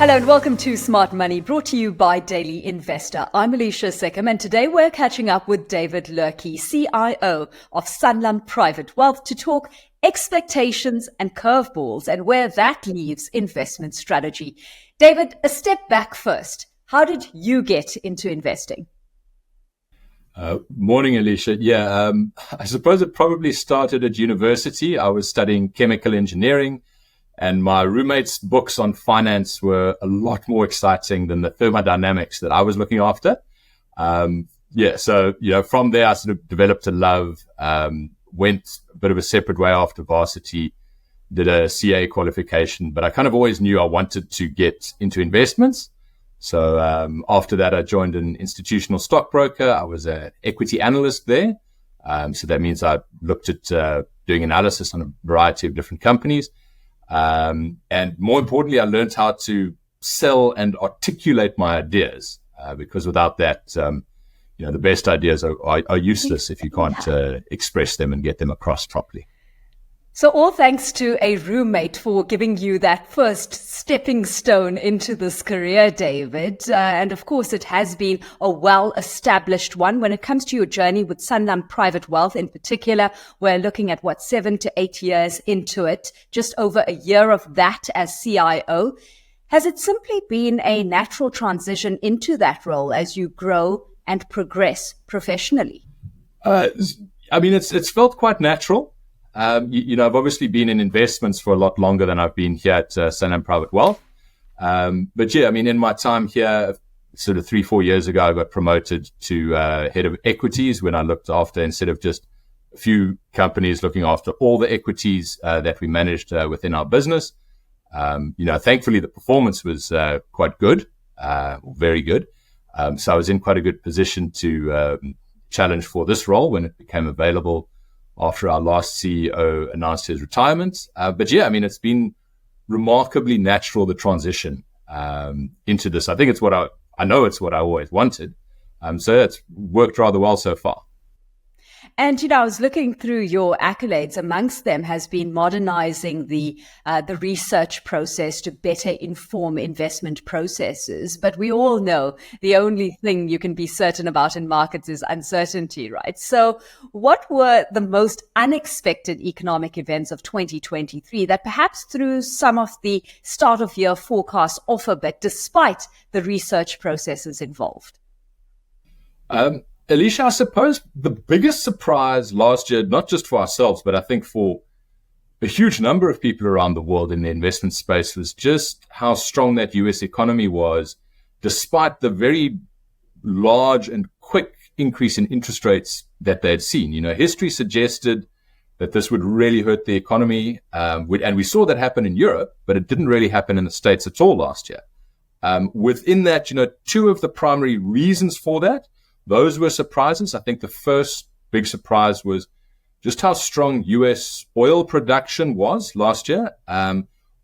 Hello and welcome to Smart Money, brought to you by Daily Investor. I'm Alishia Seckam, and today we're catching up with David Lerche, CIO of Sanlam Private Wealth, to talk expectations and curveballs and where that leaves investment strategy. David, a step back first. How did you get into investing? Morning, Alishia. I suppose it probably started at university. I was studying chemical engineering, and my roommate's books on finance were a lot more exciting than the thermodynamics that I was looking after. From there I sort of developed a love, went a bit of a separate way after varsity, did a CIO qualification, but I kind of always knew I wanted to get into investments. So after that, I joined an institutional stockbroker. I was an equity analyst there. So that means I looked at doing analysis on a variety of different companies. And more importantly, I learned how to sell and articulate my ideas, because without that, the best ideas are useless if you can't express them and get them across properly. So all thanks to a roommate for giving you that first stepping stone into this career, David. And of course, it has been a well-established one. When it comes to your journey with Sanlam Private Wealth in particular, we're looking at 7 to 8 years into it, just over a year of that as CIO. Has it simply been a natural transition into that role as you grow and progress professionally? It's felt quite natural. I've obviously been in investments for a lot longer than I've been here at Sanlam Private Wealth. In my time here, sort of 3-4 years ago, I got promoted to Head of Equities when I looked after, instead of just a few companies, looking after all the equities that we managed within our business. Thankfully, the performance was quite good, very good. So I was in quite a good position to challenge for this role when it became available after our last CEO announced his retirement. It's been remarkably natural, the transition into this. I think it's what I know it's what I always wanted. So it's worked rather well so far. And, I was looking through your accolades. Amongst them has been modernizing the research process to better inform investment processes. But we all know the only thing you can be certain about in markets is uncertainty, right? So what were the most unexpected economic events of 2023 that perhaps threw some of the start of year forecasts off a bit, despite the research processes involved? Alishia, I suppose the biggest surprise last year, not just for ourselves, but I think for a huge number of people around the world in the investment space, was just how strong that US economy was, despite the very large and quick increase in interest rates that they had seen. History suggested that this would really hurt the economy. And we saw that happen in Europe, but it didn't really happen in the States at all last year. Within that, two of the primary reasons for that, those were surprises. I think the first big surprise was just how strong US oil production was last year.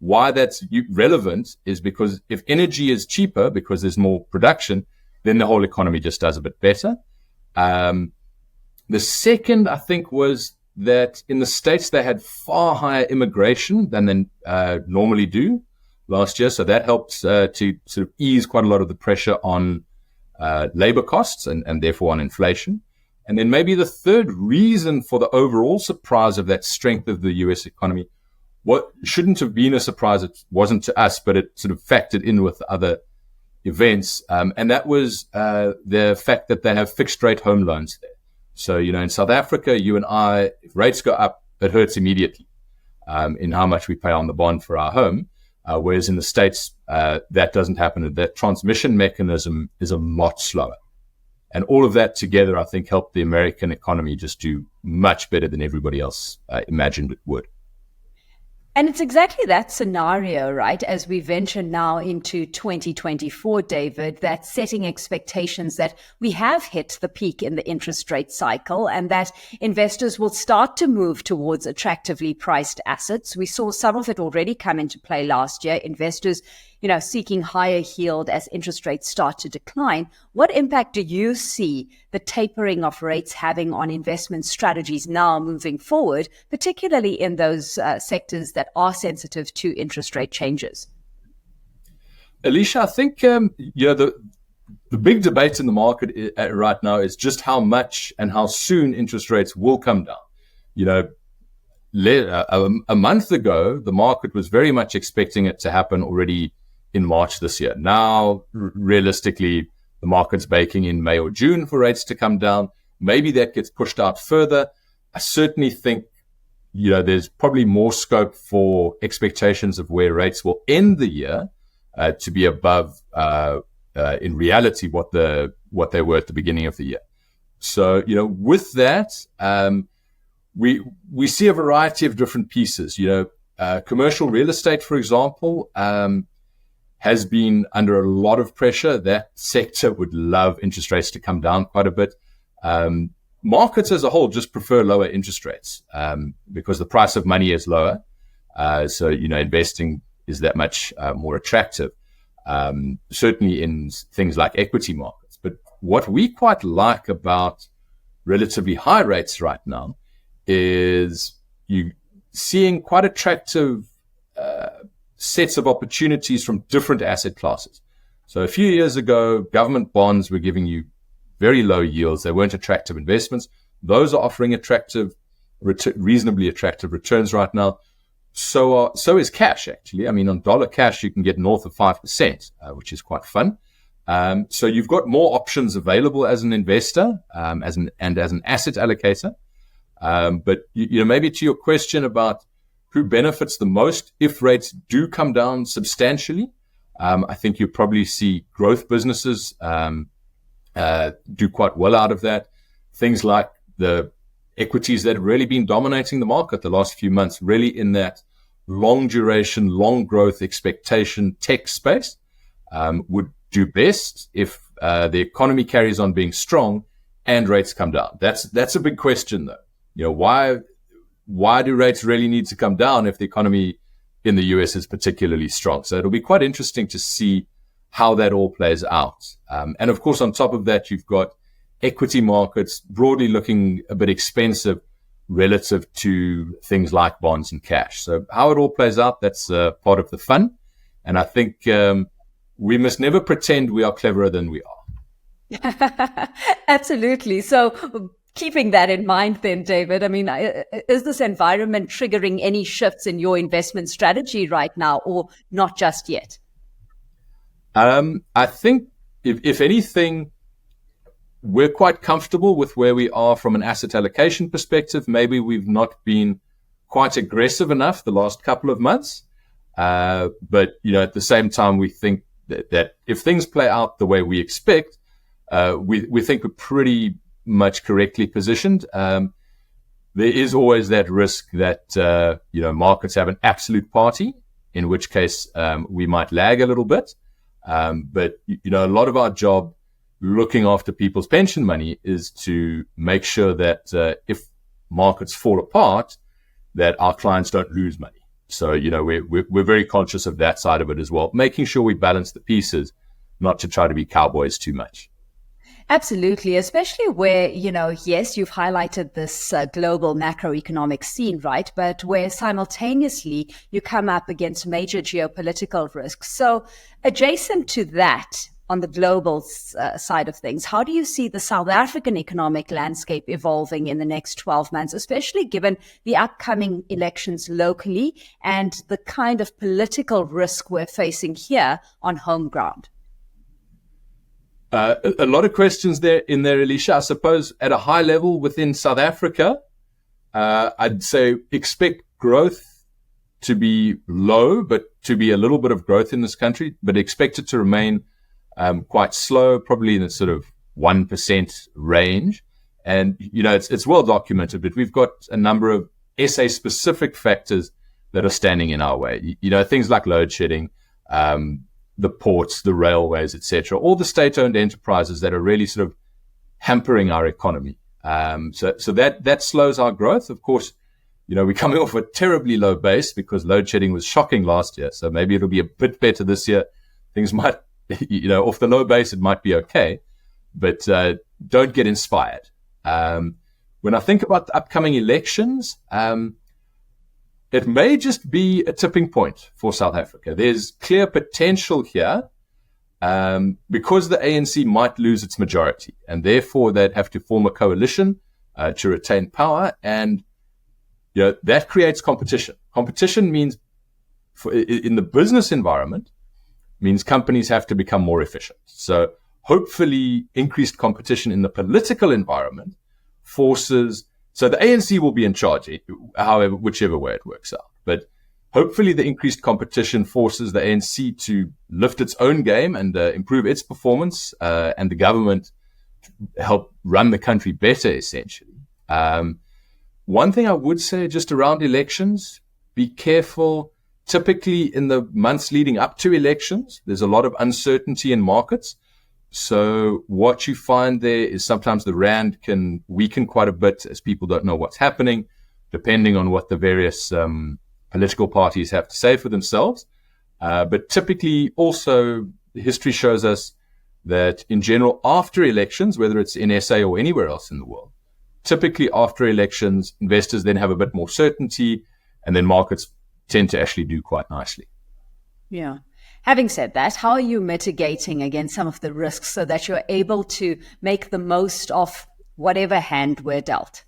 Why that's relevant is because if energy is cheaper because there's more production, then the whole economy just does a bit better. The second, I think, was that in the States, they had far higher immigration than they normally do last year. So that helped to sort of ease quite a lot of the pressure on labor costs and therefore on inflation. And then maybe the third reason for the overall surprise of that strength of the US economy, what shouldn't have been a surprise, it wasn't to us, but it sort of factored in with other events. And that was the fact that they have fixed rate home loans there. So, in South Africa, you and I, if rates go up, it hurts immediately in how much we pay on the bond for our home. Whereas in the States, that doesn't happen. That transmission mechanism is a lot slower. And all of that together, I think, helped the American economy just do much better than everybody else imagined it would. And it's exactly that scenario, right, as we venture now into 2024, David, that setting expectations that we have hit the peak in the interest rate cycle and that investors will start to move towards attractively priced assets. We saw some of it already come into play last year. Investors, seeking higher yield as interest rates start to decline. What impact do you see the tapering of rates having on investment strategies now moving forward, particularly in those sectors that are sensitive to interest rate changes? Alicia, I think the big debate in the market right now is just how much and how soon interest rates will come down. You know, a month ago, the market was very much expecting it to happen already in March this year. Now, realistically, the market's baking in May or June for rates to come down. Maybe that gets pushed out further. I certainly think, there's probably more scope for expectations of where rates will end the year to be above, in reality, what they were at the beginning of the year. So, with that, we see a variety of different pieces. Commercial real estate, for example, has been under a lot of pressure. That sector would love interest rates to come down quite a bit. Markets as a whole just prefer lower interest rates because the price of money is lower. So, investing is that much more attractive, certainly in things like equity markets. But what we quite like about relatively high rates right now is you seeing quite attractive sets of opportunities from different asset classes. So a few years ago, government bonds were giving you very low yields. They weren't attractive investments. Those are offering reasonably attractive returns right now. So is cash, actually. I mean, on dollar cash, you can get north of 5%, which is quite fun. So you've got more options available as an investor, as an asset allocator. But maybe to your question about who benefits the most if rates do come down substantially, I think you'll probably see growth businesses do quite well out of that. Things like the equities that have really been dominating the market the last few months, really in that long duration, long growth expectation tech space, would do best if the economy carries on being strong and rates come down. That's a big question, though. Why do rates really need to come down if the economy in the US is particularly strong? So it'll be quite interesting to see how that all plays out. And of course, on top of that, you've got equity markets broadly looking a bit expensive relative to things like bonds and cash. So how it all plays out, that's part of the fun. And I think we must never pretend we are cleverer than we are. Absolutely. So keeping that in mind then, David, I mean, is this environment triggering any shifts in your investment strategy right now, or not just yet? I think if anything, we're quite comfortable with where we are from an asset allocation perspective. Maybe we've not been quite aggressive enough the last couple of months. But, at the same time, we think that if things play out the way we expect, we think we're pretty much correctly positioned. There is always that risk that, markets have an absolute party, in which case we might lag a little bit. But, a lot of our job looking after people's pension money is to make sure that if markets fall apart, that our clients don't lose money. So, we're very conscious of that side of it as well, making sure we balance the pieces, not to try to be cowboys too much. Absolutely, especially where, yes, you've highlighted this global macroeconomic scene, right? But where simultaneously you come up against major geopolitical risks. So adjacent to that, on the global side of things, how do you see the South African economic landscape evolving in the next 12 months, especially given the upcoming elections locally and the kind of political risk we're facing here on home ground? A lot of questions there, Alishia. I suppose at a high level within South Africa, I'd say expect growth to be low, but to be a little bit of growth in this country, but expect it to remain quite slow, probably in the sort of 1% range. And, it's well documented, but we've got a number of SA-specific factors that are standing in our way. Things like load shedding, the ports, the railways, etc., all the state-owned enterprises that are really sort of hampering our economy. So that slows our growth. Of course, we're coming off a terribly low base because load shedding was shocking last year. So maybe it'll be a bit better this year. Things might, off the low base, it might be okay, but don't get inspired. When I think about the upcoming elections, it may just be a tipping point for South Africa. There's clear potential here because the ANC might lose its majority, and therefore they'd have to form a coalition to retain power, and that creates competition. Competition means, in the business environment, means companies have to become more efficient. So hopefully increased competition in the political environment forces, so the ANC will be in charge, however, whichever way it works out. But hopefully the increased competition forces the ANC to lift its own game and improve its performance, and the government help run the country better, essentially. One thing I would say just around elections, be careful. Typically in the months leading up to elections, there's a lot of uncertainty in markets. So what you find there is sometimes the rand can weaken quite a bit as people don't know what's happening, depending on what the various political parties have to say for themselves. But typically also history shows us that in general, after elections, whether it's in SA or anywhere else in the world, typically after elections, investors then have a bit more certainty, and then markets tend to actually do quite nicely. Yeah. Having said that, how are you mitigating against some of the risks so that you're able to make the most of whatever hand we're dealt?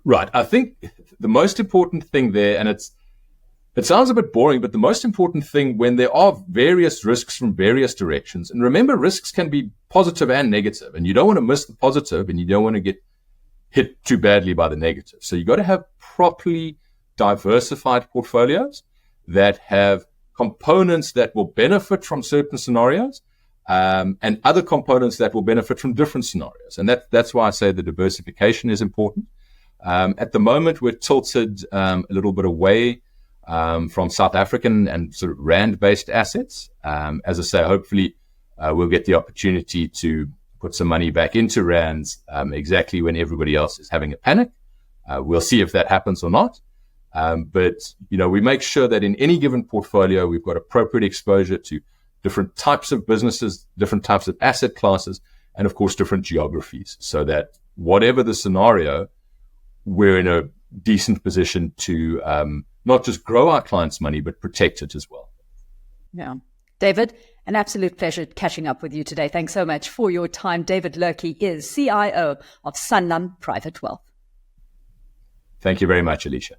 Right. I think the most important thing there, and it sounds a bit boring, but the most important thing when there are various risks from various directions, and remember, risks can be positive and negative, and you don't want to miss the positive and you don't want to get hit too badly by the negative. So you got to have properly diversified portfolios that have components that will benefit from certain scenarios, and other components that will benefit from different scenarios. And that's why I say the diversification is important. At the moment, we're tilted a little bit away from South African and sort of rand-based assets. As I say, hopefully we'll get the opportunity to put some money back into rands exactly when everybody else is having a panic. We'll see if that happens or not. But we make sure that in any given portfolio, we've got appropriate exposure to different types of businesses, different types of asset classes, and of course, different geographies, so that whatever the scenario, we're in a decent position to not just grow our clients' money, but protect it as well. Yeah. David, an absolute pleasure catching up with you today. Thanks so much for your time. David Lerche is CIO of Sanlam Private Wealth. Thank you very much, Alishia.